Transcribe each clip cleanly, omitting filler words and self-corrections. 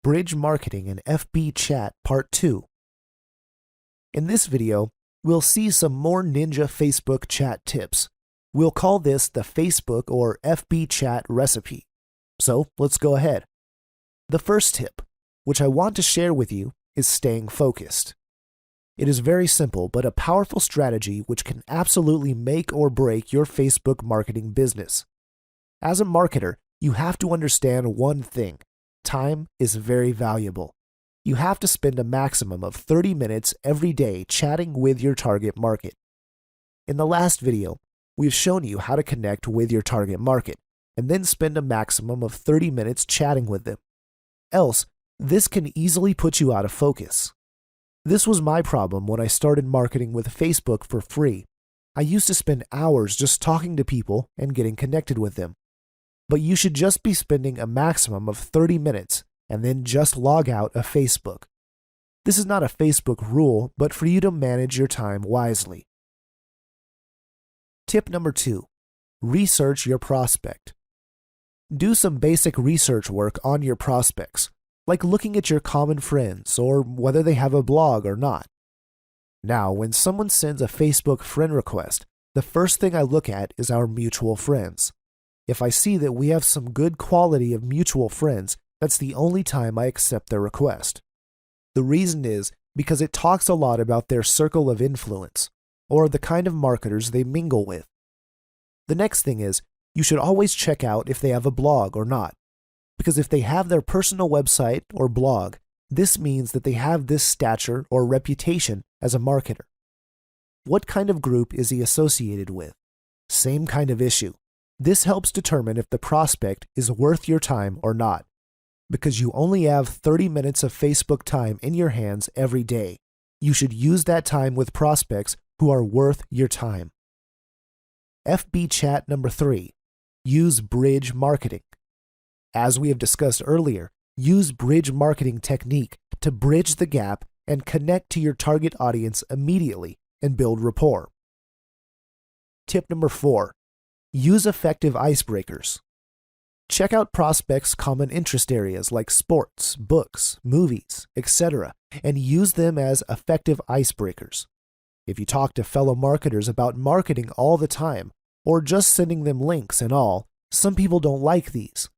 Bridge Marketing and FB Chat Part 2. In this video, we'll see some more ninja Facebook chat tips. We'll call this the Facebook or FB Chat recipe. So let's go ahead. The first tip, which I want to share with you, is staying focused. It is very simple, but a powerful strategy which can absolutely make or break your Facebook marketing business. As a marketer, you have to understand one thing. Time is very valuable. You have to spend a maximum of 30 minutes every day chatting with your target market. In the last video, we've shown you how to connect with your target market and then spend a maximum of 30 minutes chatting with them. Else, this can easily put you out of focus. This was my problem when I started marketing with Facebook for free. I used to spend hours just talking to people and getting connected with them. But you should just be spending a maximum of 30 minutes and then just log out of Facebook. This is not a Facebook rule, but for you to manage your time wisely. Tip number 2, research your prospect. Do some basic research work on your prospects, like looking at your common friends or whether they have a blog or not. Now, when someone sends a Facebook friend request, the first thing I look at is our mutual friends. If I see that we have some good quality of mutual friends, that's the only time I accept their request. The reason is because it talks a lot about their circle of influence, or the kind of marketers they mingle with. The next thing is, you should always check out if they have a blog or not, because if they have their personal website or blog, this means that they have this stature or reputation as a marketer. What kind of group is he associated with? Same kind of issue. This helps determine if the prospect is worth your time or not, because you only have 30 minutes of Facebook time in your hands every day. You should use that time with prospects who are worth your time. FB Chat number 3, use bridge marketing. As we have discussed earlier, use bridge marketing technique to bridge the gap and connect to your target audience immediately and build rapport. Tip number 4, use effective icebreakers. Check out prospects' common interest areas like sports, books, movies, etc., and use them as effective icebreakers. If you talk to fellow marketers about marketing all the time, or just sending them links and all, some people don't like these.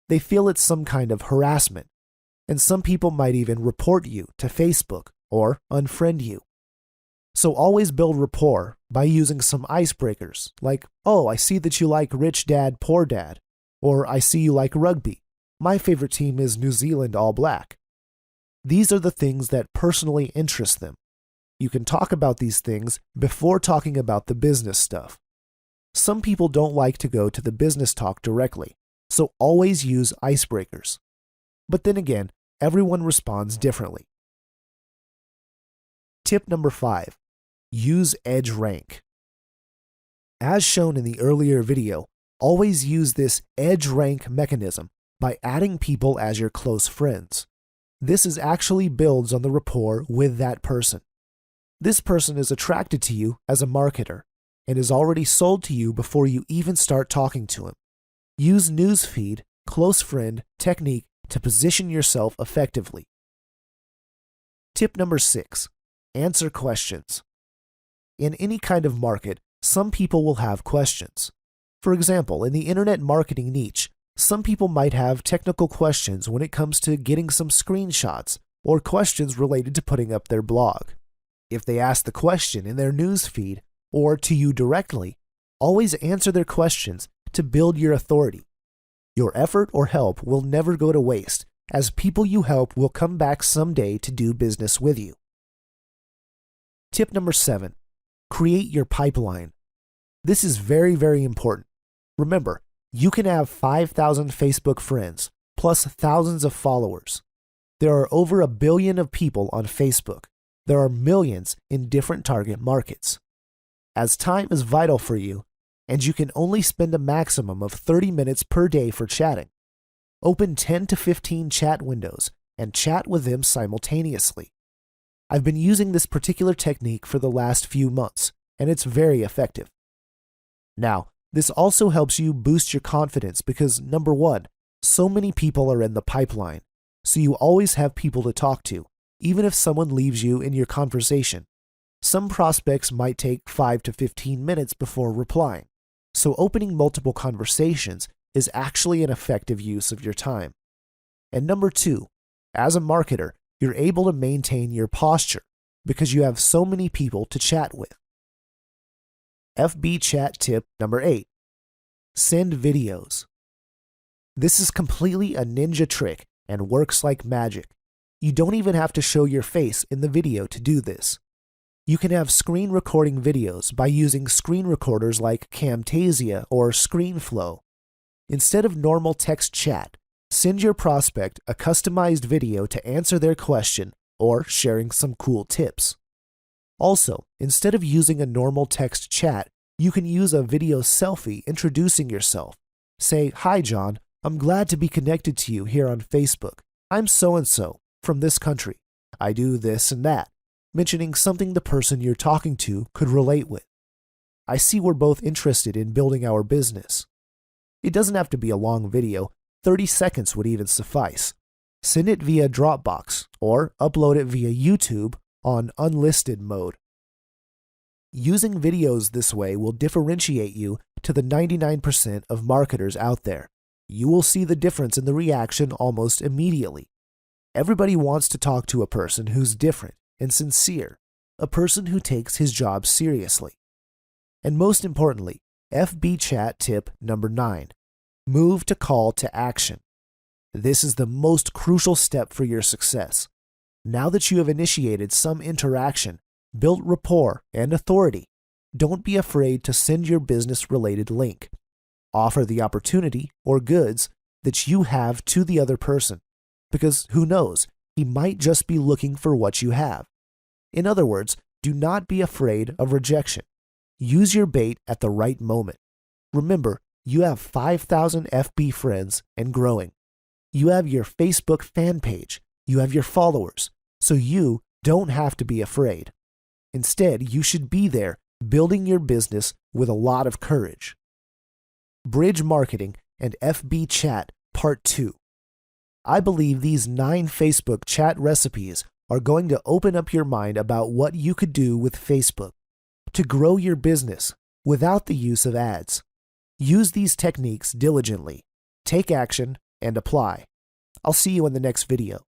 They feel it's some kind of harassment, and some people might even report you to Facebook or unfriend you. So always build rapport by using some icebreakers like, oh, I see that you like Rich Dad, Poor Dad, or I see you like rugby. My favorite team is New Zealand All Black. These are the things that personally interest them. You can talk about these things before talking about the business stuff. Some people don't like to go to the business talk directly, so always use icebreakers. But then again, everyone responds differently. Tip number 5, use EdgeRank. As shown in the earlier video, always use this EdgeRank mechanism by adding people as your close friends. This actually builds on the rapport with that person. This person is attracted to you as a marketer and is already sold to you before you even start talking to him. Use newsfeed, close friend technique to position yourself effectively. Tip number 6, answer questions. In any kind of market, some people will have questions. For example, in the internet marketing niche, some people might have technical questions when it comes to getting some screenshots or questions related to putting up their blog. If they ask the question in their newsfeed or to you directly, always answer their questions to build your authority. Your effort or help will never go to waste, as people you help will come back someday to do business with you. Tip number 7, create your pipeline. This is very, very important. Remember, you can have 5,000 Facebook friends, plus thousands of followers. There are over 1 billion of people on Facebook. There are millions in different target markets. As time is vital for you, and you can only spend a maximum of 30 minutes per day for chatting, open 10 to 15 chat windows and chat with them simultaneously. I've been using this particular technique for the last few months, and it's very effective. Now, this also helps you boost your confidence because, number 1, so many people are in the pipeline, so you always have people to talk to, even if someone leaves you in your conversation. Some prospects might take 5 to 15 minutes before replying, so opening multiple conversations is actually an effective use of your time. And number 2, as a marketer, you're able to maintain your posture because you have so many people to chat with. FB chat tip number 8. Send videos. This is completely a ninja trick and works like magic. You don't even have to show your face in the video to do this. You can have screen recording videos by using screen recorders like Camtasia or ScreenFlow. Instead of normal text chat, send your prospect a customized video to answer their question or sharing some cool tips. Also, instead of using a normal text chat, you can use a video selfie introducing yourself. Say, "Hi John, I'm glad to be connected to you here on Facebook. I'm so-and-so from this country. I do this and that," mentioning something the person you're talking to could relate with. "I see we're both interested in building our business." It doesn't have to be a long video, 30 seconds would even suffice. Send it via Dropbox or upload it via YouTube on unlisted mode. Using videos this way will differentiate you to the 99% of marketers out there. You will see the difference in the reaction almost immediately. Everybody wants to talk to a person who's different and sincere, a person who takes his job seriously. And most importantly, FB chat tip number 9. Move to call to action. This is the most crucial step for your success. Now that you have initiated some interaction, built rapport and authority, don't be afraid to send your business-related link. Offer the opportunity or goods that you have to the other person, because who knows, he might just be looking for what you have. In other words, do not be afraid of rejection. Use your bait at the right moment. Remember, you have 5,000 FB friends and growing. You have your Facebook fan page. You have your followers. So you don't have to be afraid. Instead, you should be there building your business with a lot of courage. Bridge Marketing and FB Chat Part 2. I believe these 9 Facebook chat recipes are going to open up your mind about what you could do with Facebook to grow your business without the use of ads. Use these techniques diligently, take action, and apply. I'll see you in the next video.